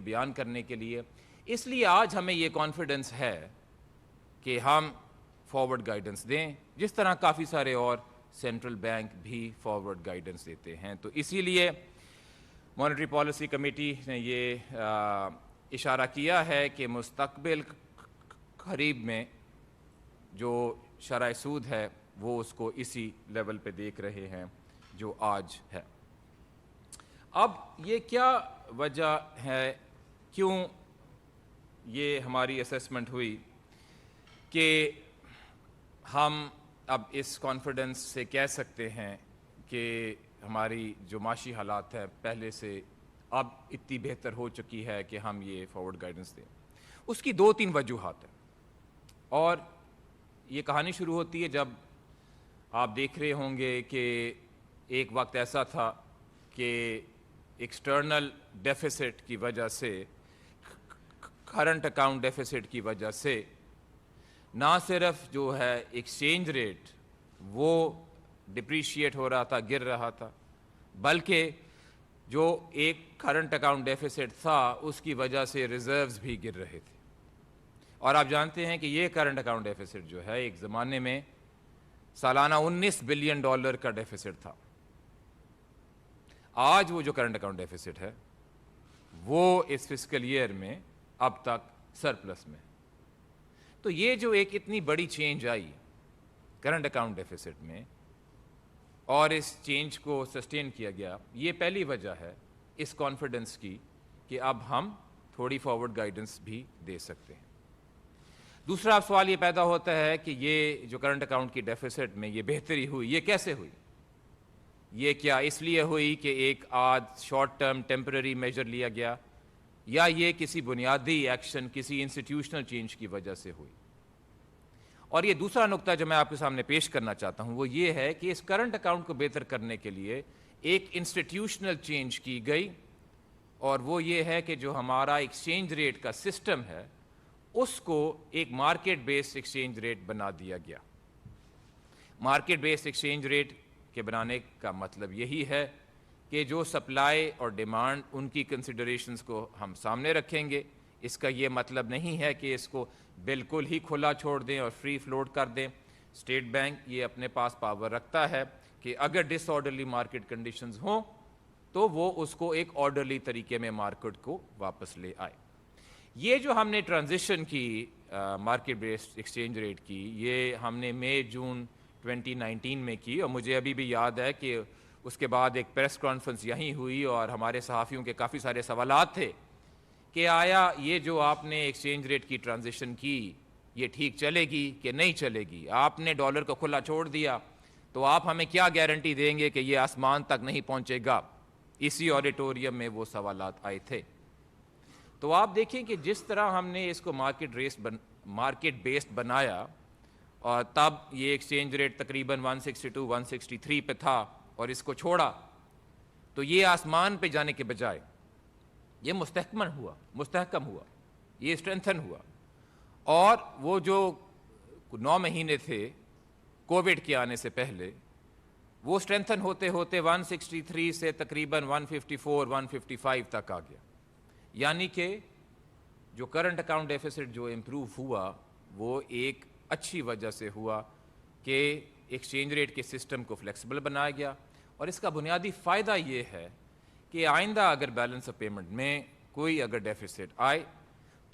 بیان کرنے کے لیے. اس لیے آج ہمیں یہ کانفیڈنس ہے کہ ہم فارورڈ گائیڈنس دیں جس طرح کافی سارے اور سینٹرل بینک بھی فارورڈ گائیڈنس دیتے ہیں. تو اسی لیے مانیٹری پالیسی کمیٹی نے یہ اشارہ کیا ہے کہ مستقبل قریب میں جو شرح سود ہے وہ اس کو اسی لیول پہ دیکھ رہے ہیں جو آج ہے. اب یہ کیا وجہ ہے کیوں یہ ہماری اسیسمنٹ ہوئی کہ ہم اب اس کانفیڈنس سے کہہ سکتے ہیں کہ ہماری جو معاشی حالات ہے پہلے سے اب اتنی بہتر ہو چکی ہے کہ ہم یہ فارورڈ گائیڈنس دیں. اس کی 2-3 وجوہات ہیں اور یہ کہانی شروع ہوتی ہے جب آپ دیکھ رہے ہوں گے کہ ایک وقت ایسا تھا کہ ایکسٹرنل ڈیفیسٹ کی وجہ سے کرنٹ اکاؤنٹ ڈیفیسٹ کی وجہ سے نہ صرف جو ہے ایکسچینج ریٹ وہ ڈپریشیٹ ہو رہا تھا گر رہا تھا بلکہ جو ایک کرنٹ اکاؤنٹ ڈیفیسٹ تھا اس کی وجہ سے ریزروز بھی گر رہے تھے. اور آپ جانتے ہیں کہ یہ کرنٹ اکاؤنٹ ڈیفیسٹ جو ہے ایک زمانے میں سالانہ $19 بلین کا ڈیفیسٹ تھا. آج وہ جو کرنٹ اکاؤنٹ ڈیفیسٹ ہے وہ اس فسکل ایئر میں اب تک سرپلس میں. تو یہ جو ایک اتنی بڑی چینج آئی کرنٹ اکاؤنٹ ڈیفیسٹ میں اور اس چینج کو سسٹین کیا گیا, یہ پہلی وجہ ہے اس کانفیڈنس کی کہ اب ہم تھوڑی فارورڈ گائیڈنس بھی دے سکتے ہیں. دوسرا سوال یہ پیدا ہوتا ہے کہ یہ جو کرنٹ اکاؤنٹ کی ڈیفیسٹ میں یہ بہتری ہوئی یہ کیسے ہوئی؟ یہ کیا اس لیے ہوئی کہ ایک آدھ شارٹ ٹرم ٹیمپرری میجر لیا گیا یا یہ کسی بنیادی ایکشن کسی انسٹیٹیوشنل چینج کی وجہ سے ہوئی؟ اور یہ دوسرا نقطہ جو میں آپ کے سامنے پیش کرنا چاہتا ہوں وہ یہ ہے کہ اس کرنٹ اکاؤنٹ کو بہتر کرنے کے لیے ایک انسٹیٹیوشنل چینج کی گئی اور وہ یہ ہے کہ جو ہمارا ایکسچینج ریٹ کا سسٹم ہے اس کو ایک مارکیٹ بیسڈ ایکسچینج ریٹ بنا دیا گیا. مارکیٹ بیسڈ ایکسچینج ریٹ کے بنانے کا مطلب یہی ہے کہ جو سپلائی اور ڈیمانڈ ان کی کنسیڈریشنز کو ہم سامنے رکھیں گے. اس کا یہ مطلب نہیں ہے کہ اس کو بالکل ہی کھلا چھوڑ دیں اور فری فلوٹ کر دیں. اسٹیٹ بینک یہ اپنے پاس پاور رکھتا ہے کہ اگر ڈس آرڈرلی مارکیٹ کنڈیشنز ہوں تو وہ اس کو ایک آرڈرلی طریقے میں مارکیٹ کو واپس لے آئے. یہ جو ہم نے ٹرانزیشن کی مارکیٹ بیسڈ ایکسچینج ریٹ کی یہ ہم نے مئی جون 2019 میں کی اور مجھے ابھی بھی یاد ہے کہ اس کے بعد ایک پریس کانفرنس یہیں ہوئی اور ہمارے صحافیوں کے کافی سارے سوالات تھے کہ آیا یہ جو آپ نے ایکسچینج ریٹ کی ٹرانزیشن کی یہ ٹھیک چلے گی کہ نہیں چلے گی؟ آپ نے ڈالر کو کھلا چھوڑ دیا تو آپ ہمیں کیا گارنٹی دیں گے کہ یہ آسمان تک نہیں پہنچے گا؟ اسی آڈیٹوریم میں وہ سوالات آئے تھے. تو آپ دیکھیں کہ جس طرح ہم نے اس کو مارکیٹ بیسڈ بنایا اور تب یہ ایکسچینج ریٹ تقریباً 162 163 پہ تھا اور اس کو چھوڑا تو یہ آسمان پہ جانے کے بجائے یہ مستحکم ہوا یہ اسٹرینتھن ہوا. اور وہ جو 9 مہینے تھے کووڈ کے آنے سے پہلے وہ اسٹرینتھن ہوتے ہوتے 163 سے تقریباً 154 155 تک آ گیا. یعنی کہ جو کرنٹ اکاؤنٹ ڈیفیسٹ جو امپروو ہوا وہ ایک اچھی وجہ سے ہوا کہ ایکسچینج ریٹ کے سسٹم کو فلیکسیبل بنایا گیا. اور اس کا بنیادی فائدہ یہ ہے کہ آئندہ اگر بیلنس آف پیمنٹ میں کوئی اگر ڈیفیسٹ آئے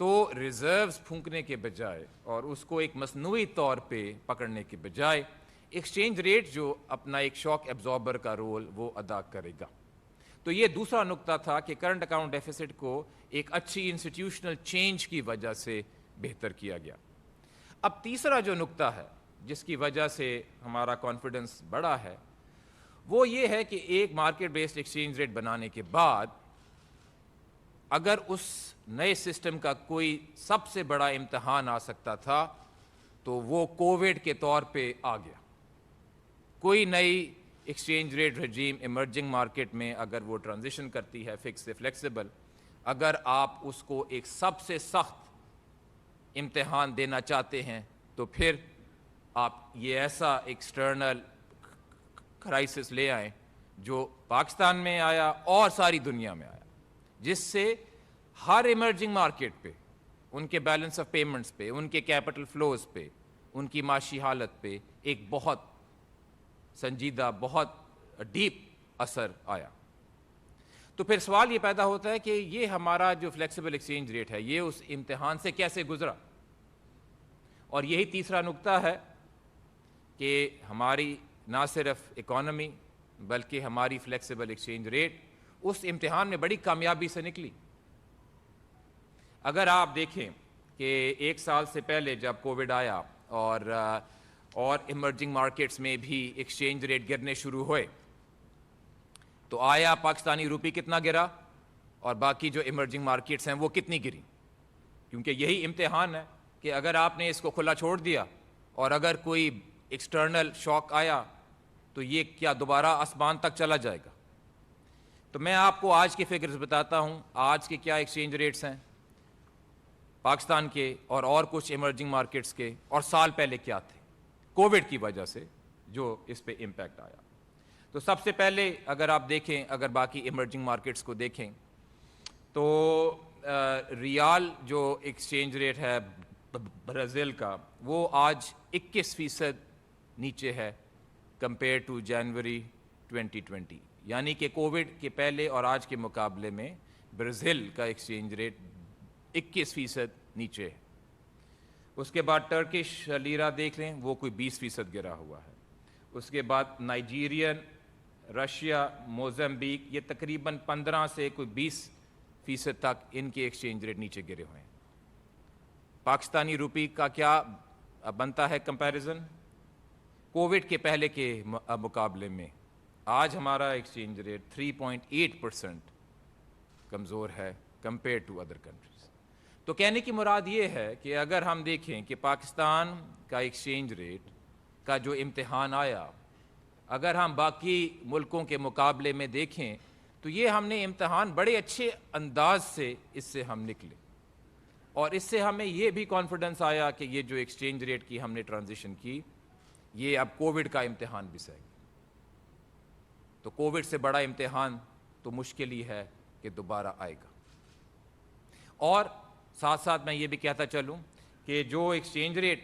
تو ریزروز پھونکنے کے بجائے اور اس کو ایک مصنوعی طور پہ پکڑنے کے بجائے ایکسچینج ریٹ جو اپنا ایک شاک ایبزاربر کا رول وہ ادا کرے گا. تو یہ دوسرا نقطہ تھا کہ کرنٹ اکاؤنٹ ڈیفیسٹ کو ایک اچھی انسٹیٹیوشنل چینج کی وجہ سے بہتر کیا گیا. اب تیسرا جو نقطہ ہے جس کی وجہ سے ہمارا کانفیڈنس بڑا ہے وہ یہ ہے کہ ایک مارکیٹ بیسڈ ایکسچینج ریٹ بنانے کے بعد اگر اس نئے سسٹم کا کوئی سب سے بڑا امتحان آ سکتا تھا تو وہ کووڈ کے طور پہ آ گیا. کوئی نئی ایکسچینج ریٹ رجیم ایمرجنگ مارکیٹ میں اگر وہ ٹرانزیشن کرتی ہے فکس سے فلیکسیبل, اگر آپ اس کو ایک سب سے سخت امتحان دینا چاہتے ہیں تو پھر آپ یہ ایسا ایکسٹرنل کرائسس لے آئیں جو پاکستان میں آیا اور ساری دنیا میں آیا, جس سے ہر ایمرجنگ مارکیٹ پہ، ان کے بیلنس آف پیمنٹس پہ، ان کے کیپٹل فلوز پہ، ان کی معاشی حالت پہ ایک بہت سنجیدہ، بہت ڈیپ اثر آیا۔ تو پھر سوال یہ پیدا ہوتا ہے کہ یہ ہمارا جو فلیکسیبل ایکسچینج ریٹ ہے یہ اس امتحان سے کیسے گزرا؟ اور یہی تیسرا نقطہ ہے کہ ہماری نہ صرف اکانومی بلکہ ہماری فلیکسیبل ایکسچینج ریٹ اس امتحان میں بڑی کامیابی سے نکلی۔ اگر آپ دیکھیں کہ ایک سال سے پہلے جب کووڈ آیا اور ایمرجنگ مارکیٹس میں بھی ایکسچینج ریٹ گرنے شروع ہوئے تو آیا پاکستانی روپی کتنا گرا اور باقی جو ایمرجنگ مارکیٹس ہیں وہ کتنی گری؟ کیونکہ یہی امتحان ہے کہ اگر آپ نے اس کو کھلا چھوڑ دیا اور اگر کوئی ایکسٹرنل شاک آیا تو یہ کیا دوبارہ آسمان تک چلا جائے گا؟ تو میں آپ کو آج کے فگرز بتاتا ہوں، آج کے کیا ایکسچینج ریٹس ہیں پاکستان کے اور کچھ ایمرجنگ مارکیٹس کے، اور سال پہلے کیا تھے کووڈ کی وجہ سے جو اس پہ امپیکٹ آیا۔ تو سب سے پہلے اگر آپ دیکھیں، اگر باقی ایمرجنگ مارکیٹس کو دیکھیں تو ریال جو ایکسچینج ریٹ ہے برازیل کا وہ آج 21% نیچے ہے کمپیئر ٹو جنوری 2020، یعنی کہ کووڈ کے پہلے اور آج کے مقابلے میں برازیل کا ایکسچینج ریٹ 21% نیچے ہے۔ اس کے بعد ٹرکش لیرہ دیکھ لیں، وہ کوئی 20% گرا ہوا ہے۔ اس کے بعد نائجیرین، رشیا، موزمبیک، یہ تقریباً 15 سے کوئی 20% تک ان کے ایکسچینج ریٹ نیچے گرے ہوئے ہیں۔ پاکستانی روپی کا کیا بنتا ہے کمپیریزن؟ کووڈ کے پہلے کے مقابلے میں آج ہمارا ایکسچینج ریٹ 3.8% کمزور ہے کمپیئر ٹو ادر کنٹریز۔ تو کہنے کی مراد یہ ہے کہ اگر ہم دیکھیں کہ پاکستان کا ایکسچینج ریٹ کا جو امتحان آیا، اگر ہم باقی ملکوں کے مقابلے میں دیکھیں تو یہ ہم نے امتحان بڑے اچھے انداز سے اس سے ہم نکلے، اور اس سے ہمیں یہ بھی کانفیڈنس آیا کہ یہ جو ایکسچینج ریٹ کی ہم نے ٹرانزیشن کی یہ اب کووڈ کا امتحان بھی سہے گی۔ تو کووڈ سے بڑا امتحان تو مشکل ہی ہے کہ دوبارہ آئے گا۔ اور ساتھ ساتھ میں یہ بھی کہتا چلوں کہ جو ایکسچینج ریٹ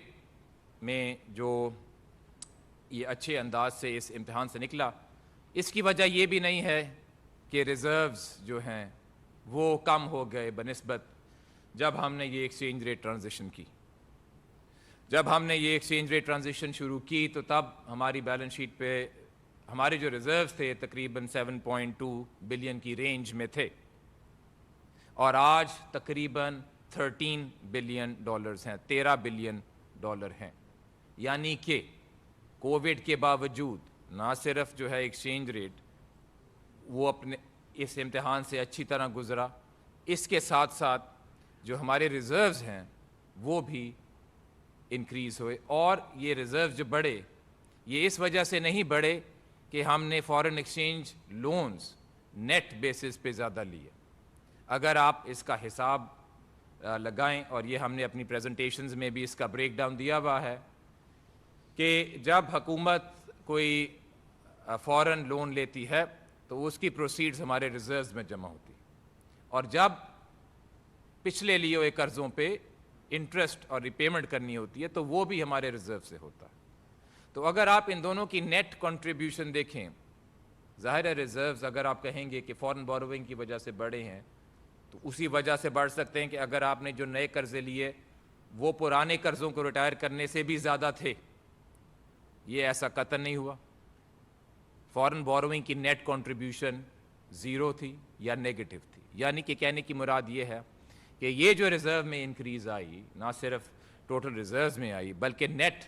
میں جو یہ اچھے انداز سے اس امتحان سے نکلا، اس کی وجہ یہ بھی نہیں ہے کہ ریزروز جو ہیں وہ کم ہو گئے بنسبت جب ہم نے یہ ایکسچینج ریٹ ٹرانزیشن کی۔ جب ہم نے یہ ایکسچینج ریٹ ٹرانزیشن شروع کی تو تب ہماری بیلنس شیٹ پہ ہمارے جو ریزروز تھے تقریباً 7.2 بلین کی رینج میں تھے، اور آج تقریباً 13 بلین ڈالرز ہیں، 13 بلین ڈالر ہیں۔ یعنی کہ کووڈ کے باوجود نہ صرف جو ہے ایکسچینج ریٹ وہ اپنے اس امتحان سے اچھی طرح گزرا، اس کے ساتھ ساتھ جو ہمارے ریزروز ہیں وہ بھی انکریز ہوئے، اور یہ ریزروز جو بڑھے یہ اس وجہ سے نہیں بڑھے کہ ہم نے foreign exchange loans net basis پہ زیادہ لیے۔ اگر آپ اس کا حساب لگائیں، اور یہ ہم نے اپنی پریزنٹیشنز میں بھی اس کا بریک ڈاؤن دیا ہوا ہے کہ جب حکومت کوئی فارن لون لیتی ہے تو اس کی پروسیڈز ہمارے ریزروز میں جمع ہوتی، اور جب پچھلے لیے ہوئے قرضوں پہ انٹرسٹ اور ری پیمنٹ کرنی ہوتی ہے تو وہ بھی ہمارے ریزرو سے ہوتا ہے۔ تو اگر آپ ان دونوں کی نیٹ کنٹریبیوشن دیکھیں، ظاہر ہے ریزروز اگر آپ کہیں گے کہ فارن بوروئنگ کی وجہ سے بڑھے ہیں تو اسی وجہ سے بڑھ سکتے ہیں کہ اگر آپ نے جو نئے قرضے لیے وہ پرانے قرضوں کو ریٹائر کرنے سے بھی زیادہ تھے، یہ ایسا قطعاً نہیں ہوا۔ فارن بوروئنگ کی نیٹ کنٹریبیوشن 0 تھی یا نیگیٹو تھی، یعنی کہ کہنے کی مراد یہ ہے کہ یہ جو ریزرو میں انکریز آئی نہ صرف ٹوٹل ریزروز میں آئی بلکہ نیٹ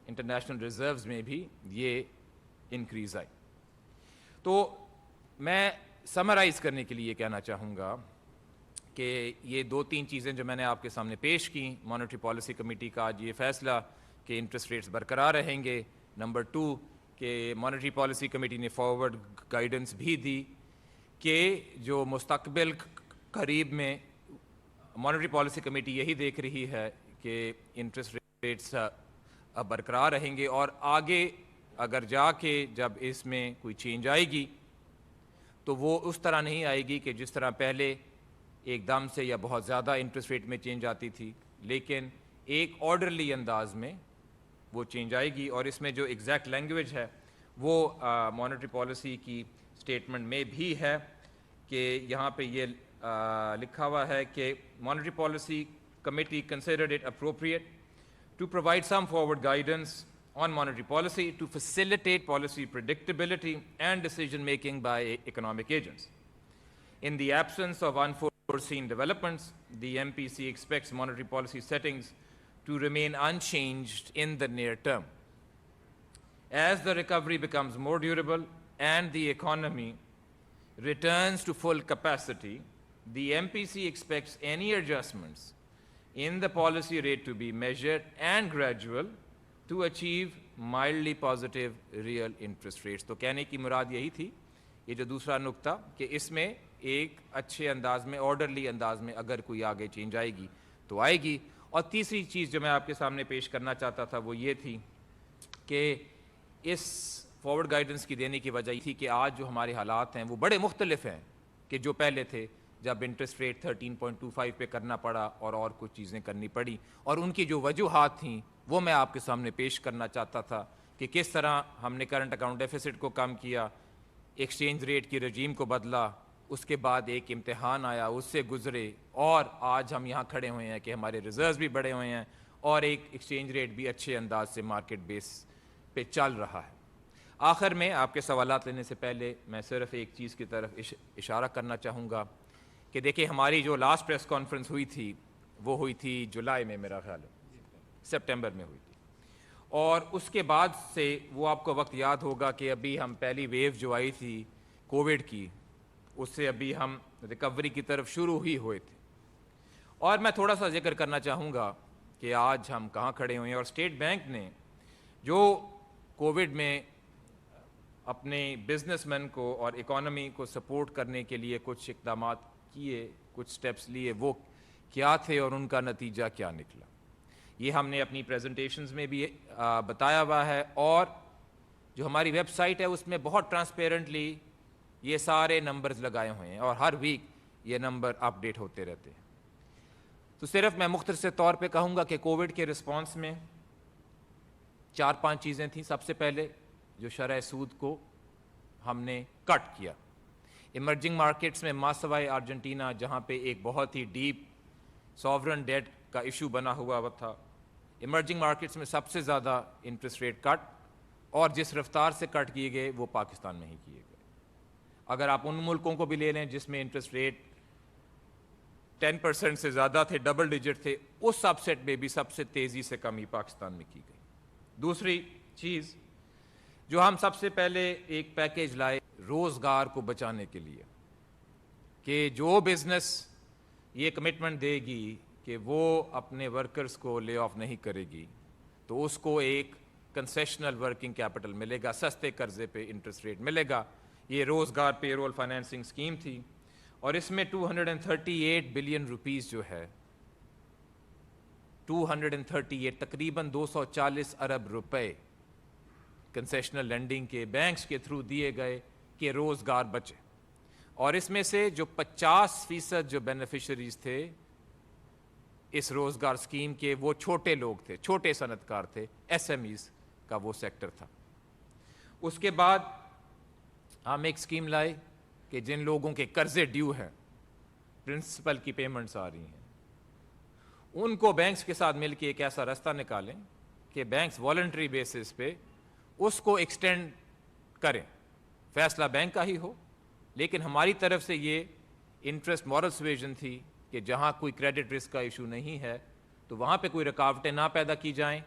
انٹرنیشنل ریزروز میں بھی یہ انکریز آئی۔ تو میں سمرائز کرنے کے لیے یہ کہنا چاہوں گا کہ یہ 2-3 چیزیں جو میں نے آپ کے سامنے پیش کی، مانیٹری پالیسی کمیٹی کا آج یہ فیصلہ کہ انٹرسٹ ریٹس برقرار رہیں گے، نمبر 2 کہ مانیٹری پالیسی کمیٹی نے فارورڈ گائیڈنس بھی دی کہ جو مستقبل قریب میں مانیٹری پالیسی کمیٹی یہی دیکھ رہی ہے کہ انٹرسٹ ریٹس برقرار رہیں گے، اور آگے اگر جا کے جب اس میں کوئی چینج آئے گی تو وہ اس طرح نہیں آئے گی کہ جس طرح پہلے ایک دم سے یا بہت زیادہ انٹرسٹ ریٹ میں چینج آتی تھی، لیکن ایک آرڈرلی انداز میں وہ چینج آئے گی، اور اس میں جو ایگزیکٹ لینگویج ہے وہ مانیٹری پالیسی کی اسٹیٹمنٹ میں بھی ہے، کہ یہاں پہ یہ لکھا ہوا ہے کہ monetary policy committee considered it appropriate to provide some forward guidance on monetary policy to facilitate policy predictability and decision making by economic agents. In the absence of unforeseen developments, the MPC expects monetary policy settings to remain unchanged in the near term. As the recovery becomes more durable and the economy returns to full capacity, the MPC expects any adjustments in the policy rate to be measured and gradual to achieve mildly positive real interest rates. تو کہنے کی مراد یہی تھی، یہ جو دوسرا نقطہ، کہ اس میں ایک اچھے انداز میں، آرڈرلی انداز میں اگر کوئی آگے چینج آئے گی تو آئے گی. اور تیسری چیز جو میں آپ کے سامنے پیش کرنا چاہتا تھا وہ یہ تھی کہ اس فارورڈ گائیڈنس کی دینے کی وجہ یہ تھی کہ آج جو ہمارے حالات ہیں وہ بڑے مختلف ہیں کہ جو پہلے تھے، جب انٹرسٹ ریٹ 13.25 پہ کرنا پڑا اور کچھ چیزیں کرنی پڑی، اور ان کی جو وجوہات تھیں وہ میں آپ کے سامنے پیش کرنا چاہتا تھا کہ کس طرح ہم نے کرنٹ اکاؤنٹ ڈیفیسٹ کو کم کیا، ایکسچینج ریٹ کی رجیم کو بدلا، اس کے بعد ایک امتحان آیا، اس سے گزرے، اور آج ہم یہاں کھڑے ہوئے ہیں کہ ہمارے ریزروز بھی بڑھے ہوئے ہیں اور ایک ایکسچینج ریٹ بھی اچھے انداز سے مارکیٹ بیس پہ چل رہا ہے. آخر میں آپ کے سوالات لینے سے پہلے میں صرف ایک چیز کی طرف اشارہ کرنا چاہوں گا کہ دیکھیں ہماری جو لاسٹ پریس کانفرنس ہوئی تھی وہ ہوئی تھی جولائی میں، میرا خیال ہے سپٹمبر میں ہوئی تھی، اور اس کے بعد سے وہ آپ کو وقت یاد ہوگا کہ ابھی ہم پہلی ویو جو آئی تھی کووڈ کی، اس سے ابھی ہم ریکوری کی طرف شروع ہی ہوئے تھے. اور میں تھوڑا سا ذکر کرنا چاہوں گا کہ آج ہم کہاں کھڑے ہوئے ہیں، اور اسٹیٹ بینک نے جو کووڈ میں اپنے بزنس مین کو اور اکانومی کو سپورٹ کرنے کے لیے کچھ اقدامات کیے، کچھ سٹیپس لیے، وہ کیا تھے اور ان کا نتیجہ کیا نکلا، یہ ہم نے اپنی پریزنٹیشنز میں بھی بتایا ہوا ہے، اور جو ہماری ویب سائٹ ہے اس میں بہت ٹرانسپیرنٹلی یہ سارے نمبرز لگائے ہوئے ہیں، اور ہر ویک یہ نمبر اپ ڈیٹ ہوتے رہتے ہیں. تو صرف میں مختصر طور پہ کہوں گا کہ کووڈ کے رسپانس میں 4-5 چیزیں تھیں. سب سے پہلے جو شرح سود کو ہم نے کٹ کیا. ایمرجنگ مارکیٹس میں ماسوائے ارجنٹینا، جہاں پہ ایک بہت ہی ڈیپ ساورن ڈیٹ کا ایشو بنا ہوا تھا، ایمرجنگ مارکیٹس میں سب سے زیادہ انٹرسٹ ریٹ کٹ، اور جس رفتار سے کٹ کیے گئے وہ پاکستان میں ہی کیے گئے. اگر آپ ان ملکوں کو بھی لے لیں جس میں انٹرسٹ ریٹ 10% سے زیادہ تھے، ڈبل ڈیجٹ تھے، اس سب سیٹ میں بھی سب سے تیزی سے کمی پاکستان میں کی گئی. دوسری چیز جو ہم سب سے پہلے ایک پیکیج لائے روزگار کو بچانے کے لیے، کہ جو بزنس یہ کمٹمنٹ دے گی کہ وہ اپنے ورکرز کو لے آف نہیں کرے گی تو اس کو ایک کنسیشنل ورکنگ کیپٹل ملے گا، سستے قرضے پہ انٹرسٹ ریٹ ملے گا. یہ روزگار پے رول فائنینسنگ اسکیم تھی، اور اس میں 238 بلین روپیز جو ہے، 238 تقریباً 240 ارب روپے کنسیشنل لینڈنگ کے بینکس کے تھرو دیے گئے کہ روزگار بچے. اور اس میں سے جو 50% جو بینیفیشریز تھے اس روزگار اسکیم کے، وہ چھوٹے لوگ تھے، چھوٹے صنعت کار تھے، ایس ایم ایز کا وہ سیکٹر تھا. اس کے بعد ہم ایک اسکیم لائے کہ جن لوگوں کے قرضے ڈیو ہیں، پرنسپل کی پیمنٹس آ رہی ہیں، ان کو بینکس کے ساتھ مل کے ایک ایسا راستہ نکالیں کہ بینکس والنٹری بیسس پہ اس کو ایکسٹینڈ کریں. فیصلہ بینک کا ہی ہو، لیکن ہماری طرف سے یہ انٹرسٹ مورل سویژن تھی کہ جہاں کوئی کریڈٹ رسک کا ایشو نہیں ہے تو وہاں پہ کوئی رکاوٹیں نہ پیدا کی جائیں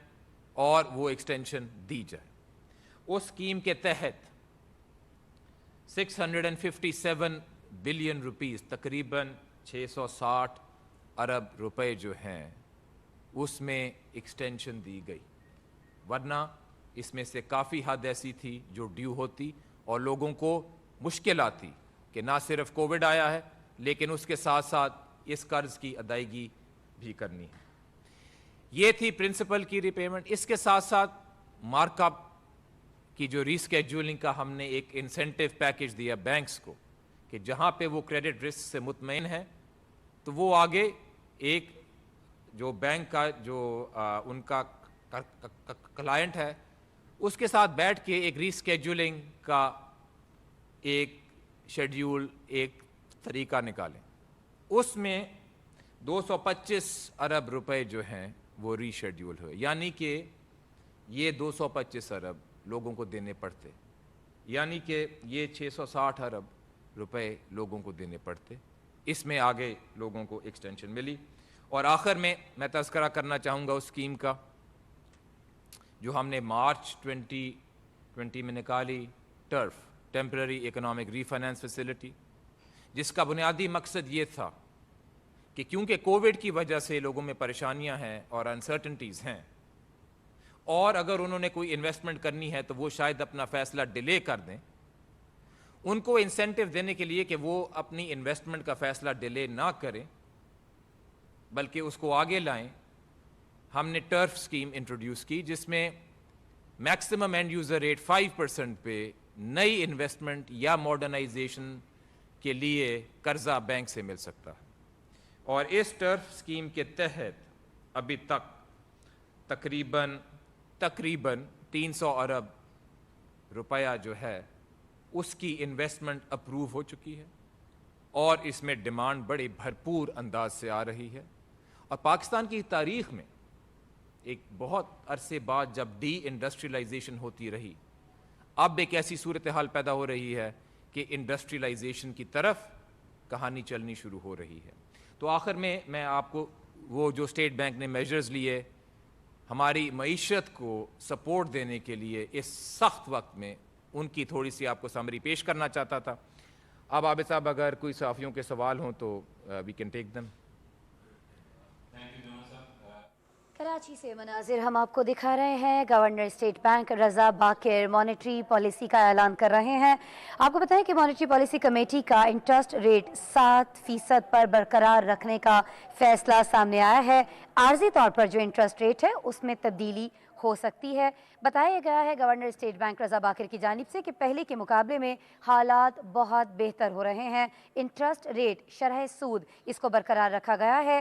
اور وہ ایکسٹینشن دی جائے. اس اسکیم کے تحت 657 بلین روپیز، تقریباً 660 ارب روپے جو ہیں، اس میں ایکسٹینشن دی گئی. ورنہ اس میں سے کافی حد ایسی تھی جو ڈیو ہوتی اور لوگوں کو مشکل آتی کہ نہ صرف کووڈ آیا ہے لیکن اس کے ساتھ ساتھ اس قرض کی ادائیگی بھی کرنی ہے. یہ تھی پرنسپل کی ری پیمنٹ. اس کے ساتھ ساتھ مارک اپ کی جو ریسکیجولنگ کا ہم نے ایک انسینٹیو پیکیج دیا بینکس کو کہ جہاں پہ وہ کریڈٹ رسک سے مطمئن ہے تو وہ آگے ایک جو بینک کا جو ان کا کلائنٹ ہے اس کے ساتھ بیٹھ کے ایک ری اسکیجولنگ کا ایک شیڈیول ایک طریقہ نکالیں. اس میں 225 ارب روپے جو ہیں وہ ری شیڈیول ہوئے, یعنی کہ یہ 225 ارب لوگوں کو دینے پڑتے, یعنی کہ یہ 660 ارب روپے لوگوں کو دینے پڑتے. اس میں آگے لوگوں کو ایکسٹینشن ملی. اور آخر میں تذکرہ کرنا چاہوں گا اس اسکیم کا جو ہم نے مارچ 2020 میں نکالی, ٹرف ٹیمپرری اکنامک ری فائنانس فیسلٹی, جس کا بنیادی مقصد یہ تھا کہ کیونکہ کووڈ کی وجہ سے لوگوں میں پریشانیاں ہیں اور انسرٹنٹیز ہیں, اور اگر انہوں نے کوئی انویسٹمنٹ کرنی ہے تو وہ شاید اپنا فیصلہ ڈیلے کر دیں, ان کو انسینٹیو دینے کے لیے کہ وہ اپنی انویسٹمنٹ کا فیصلہ ڈیلے نہ کریں بلکہ اس کو آگے لائیں, ہم نے ٹرف اسکیم انٹروڈیوس کی جس میں میکسیمم اینڈ یوزر ریٹ 5% پہ نئی انویسٹمنٹ یا ماڈرنائزیشن کے لیے قرضہ بینک سے مل سکتا ہے. اور اس ٹرف اسکیم کے تحت ابھی تک تقریباً 300 ارب روپیہ جو ہے اس کی انویسٹمنٹ اپروو ہو چکی ہے, اور اس میں ڈیمانڈ بڑے بھرپور انداز سے آ رہی ہے. اور پاکستان کی تاریخ میں ایک بہت عرصے بعد جب ڈی انڈسٹریلائزیشن ہوتی رہی, اب ایک ایسی صورتحال پیدا ہو رہی ہے کہ انڈسٹریلائزیشن کی طرف کہانی چلنی شروع ہو رہی ہے. تو آخر میں آپ کو وہ جو اسٹیٹ بینک نے میجرز لیے ہماری معیشت کو سپورٹ دینے کے لیے اس سخت وقت میں, ان کی تھوڑی سی آپ کو سمری پیش کرنا چاہتا تھا. اب عابد صاحب اگر کوئی صحافیوں کے سوال ہوں تو وی کین ٹیک دم. کراچی سے مناظر ہم آپ کو دکھا رہے ہیں. گورنر اسٹیٹ بینک رضا باقر مانیٹری پالیسی کا اعلان کر رہے ہیں. آپ کو بتائیں کہ مانیٹری پالیسی کمیٹی کا انٹرسٹ ریٹ 7% پر برقرار رکھنے کا فیصلہ سامنے آیا ہے. عارضی طور پر جو انٹرسٹ ریٹ ہے اس میں تبدیلی ہو سکتی ہے. بتایا گیا ہے گورنر اسٹیٹ بینک رضا باقر کی جانب سے کہ پہلے کے مقابلے میں حالات بہت بہتر ہو رہے ہیں. انٹرسٹ ریٹ شرح سود اس کو برقرار رکھا گیا ہے